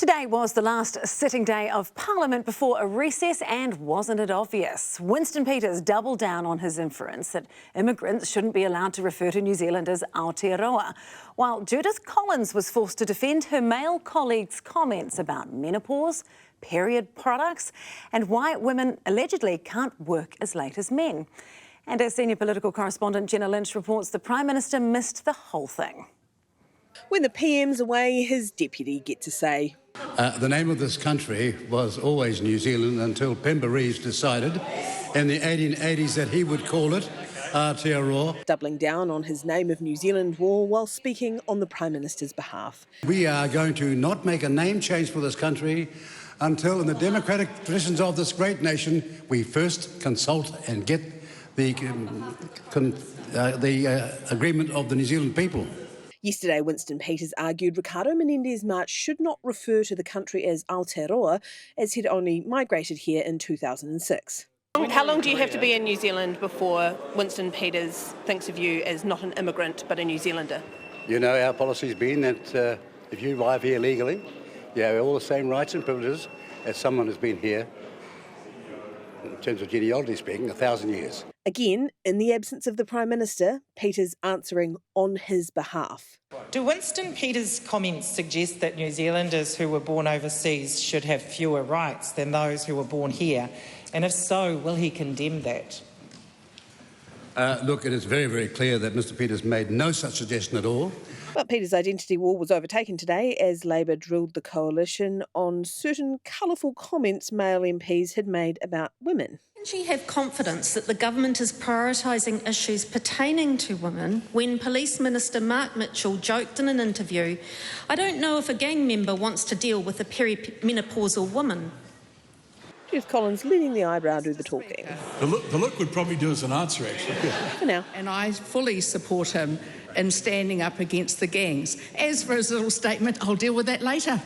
Today was the last sitting day of Parliament before a recess, and wasn't it obvious? Winston Peters doubled down on his inference that immigrants shouldn't be allowed to refer to New Zealand as Aotearoa, while Judith Collins was forced to defend her male colleagues' comments about menopause, period products, and why women allegedly can't work as late as men. And as senior political correspondent Jenna Lynch reports, the Prime Minister missed the whole thing. When the PM's away, his deputy gets a say. The name of this country was always New Zealand until Pemba Reeves decided in the 1880s that he would call it Aotearoa. Doubling down on his Name of New Zealand war while speaking on the Prime Minister's behalf. We are going to not make a name change for this country until, in the democratic traditions of this great nation, we first consult and get the agreement of the New Zealand people. Yesterday, Winston Peters argued Ricardo Menendez March should not refer to the country as Aotearoa, as he'd only migrated here in 2006. How long do you have to be in New Zealand before Winston Peters thinks of you as not an immigrant but a New Zealander? You know, our policy's been that if you arrive here legally, you have all the same rights and privileges as someone who's been here, in terms of genealogy speaking, 1,000 years. Again, in the absence of the Prime Minister, Peters answering on his behalf. Do Winston Peters' comments suggest that New Zealanders who were born overseas should have fewer rights than those who were born here? And if so, will he condemn that? Look, it is very, very clear that Mr Peters made no such suggestion at all. But Peters' identity war was overtaken today as Labor drilled the coalition on certain colourful comments male MPs had made about women. Can she have confidence that the government is prioritising issues pertaining to women when Police Minister Mark Mitchell joked in an interview, "I don't know if a gang member wants to deal with a perimenopausal woman"? Judith Collins leading the eyebrow do the talking. The look would probably do as an answer, actually. For now. And I fully support him in standing up against the gangs. As for his little statement, I'll deal with that later.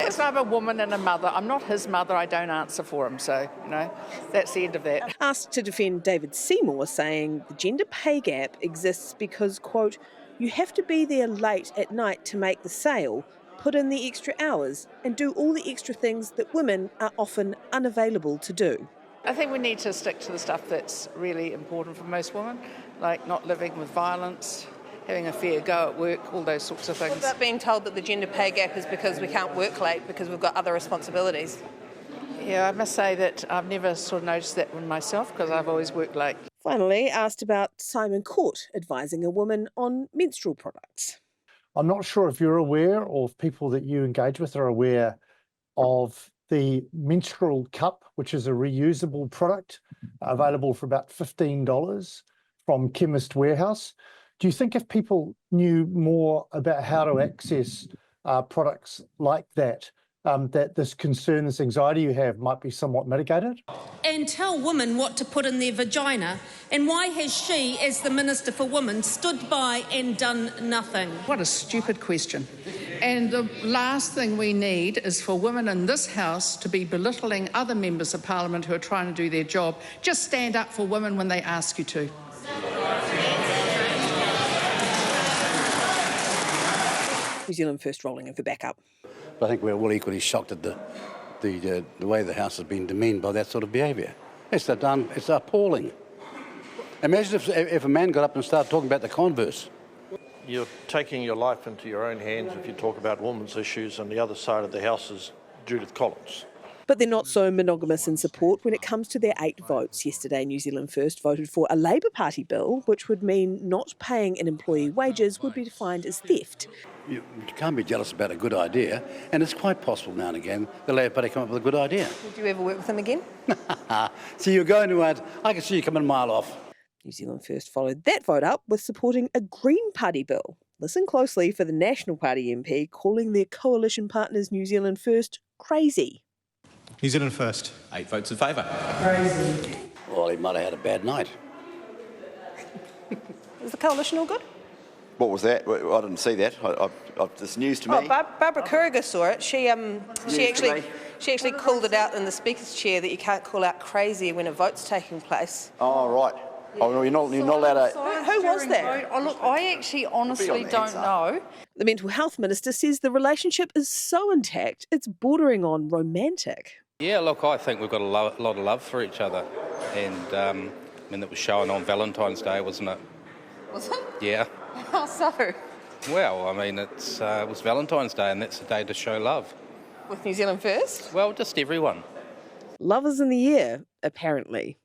As I'm a woman and a mother, I'm not his mother, I don't answer for him, so, you know, that's the end of that. Asked to defend David Seymour, saying the gender pay gap exists because, quote, you have to be there late at night to make the sale, put in the extra hours and do all the extra things that women are often unavailable to do. I think we need to stick to the stuff that's really important for most women, like not living with violence, having a fair go at work, all those sorts of things. What about being told that the gender pay gap is because we can't work late because we've got other responsibilities? Yeah, I must say that I've never sort of noticed that one myself because I've always worked late. Finally, asked about Simon Court advising a woman on menstrual products. I'm not sure if you're aware, or if people that you engage with are aware of the menstrual cup, which is a reusable product available for about $15 from Chemist Warehouse. Do you think if people knew more about how to access products like that, that this concern, this anxiety you have might be somewhat mitigated? And tell women what to put in their vagina. And why has she, as the Minister for Women, stood by and done nothing? What a stupid question. And the last thing we need is for women in this House to be belittling other members of Parliament who are trying to do their job. Just stand up for women when they ask you to. New Zealand First rolling in for backup. I think we're all equally shocked at the way the House has been demeaned by that sort of behaviour. It's appalling. Imagine if a man got up and started talking about the converse. You're taking your life into your own hands if you talk about women's issues, and the other side of the House is Judith Collins. But they're not so monogamous in support when it comes to their 8 votes. Yesterday, New Zealand First voted for a Labour Party bill, which would mean not paying an employee wages would be defined as theft. You can't be jealous about a good idea, and it's quite possible now and again the Labour Party come up with a good idea. Would you ever work with him again? So you're going to I can see you coming a mile off. New Zealand First followed that vote up with supporting a Green Party bill. Listen closely for the National Party MP calling their coalition partners New Zealand First crazy. New Zealand First. 8 votes in favour. Crazy. Well, he might have had a bad night. Is the coalition all good? What was that? I didn't see that. It's news to me. Oh, Barbara Kuriger saw it. She actually called it out in the Speaker's chair that you can't call out crazy when a vote's taking place. Oh, right. Oh, no, you're not allowed to... Who was that? Oh, look, I actually honestly don't know. The Mental Health Minister says the relationship is so intact, it's bordering on romantic. Yeah, look, I think we've got a lot of love for each other. And, I mean, it was showing on Valentine's Day, wasn't it? Was it? Yeah. How so? Well, I mean, it was Valentine's Day and that's the day to show love. With New Zealand First? Well, just everyone. Love is in the air, apparently.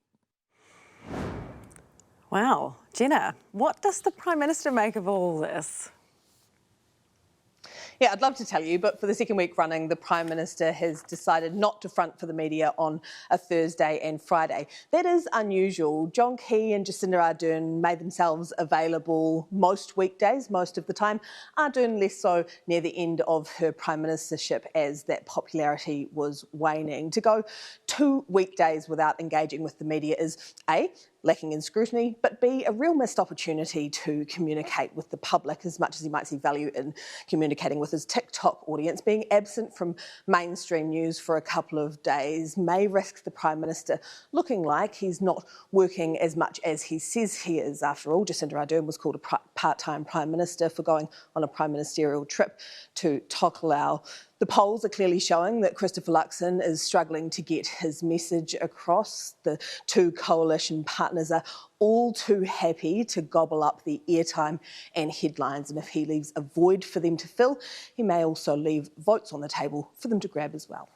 Wow. Jenna, what does the Prime Minister make of all this? Yeah, I'd love to tell you, but for the second week running, the Prime Minister has decided not to front for the media on a Thursday and Friday. That is unusual. John Key and Jacinda Ardern made themselves available most weekdays, most of the time. Ardern less so near the end of her Prime Ministership as that popularity was waning. To go 2 weekdays without engaging with the media is A, lacking in scrutiny, but B, a real missed opportunity to communicate with the public as much as he might see value in communicating with his TikTok audience. Being absent from mainstream news for a couple of days may risk the Prime Minister looking like he's not working as much as he says he is. After all, Jacinda Ardern was called a part-time Prime Minister for going on a prime ministerial trip to Tokelau. The polls are clearly showing that Christopher Luxon is struggling to get his message across. The two coalition partners are all too happy to gobble up the airtime and headlines. And if he leaves a void for them to fill, he may also leave votes on the table for them to grab as well.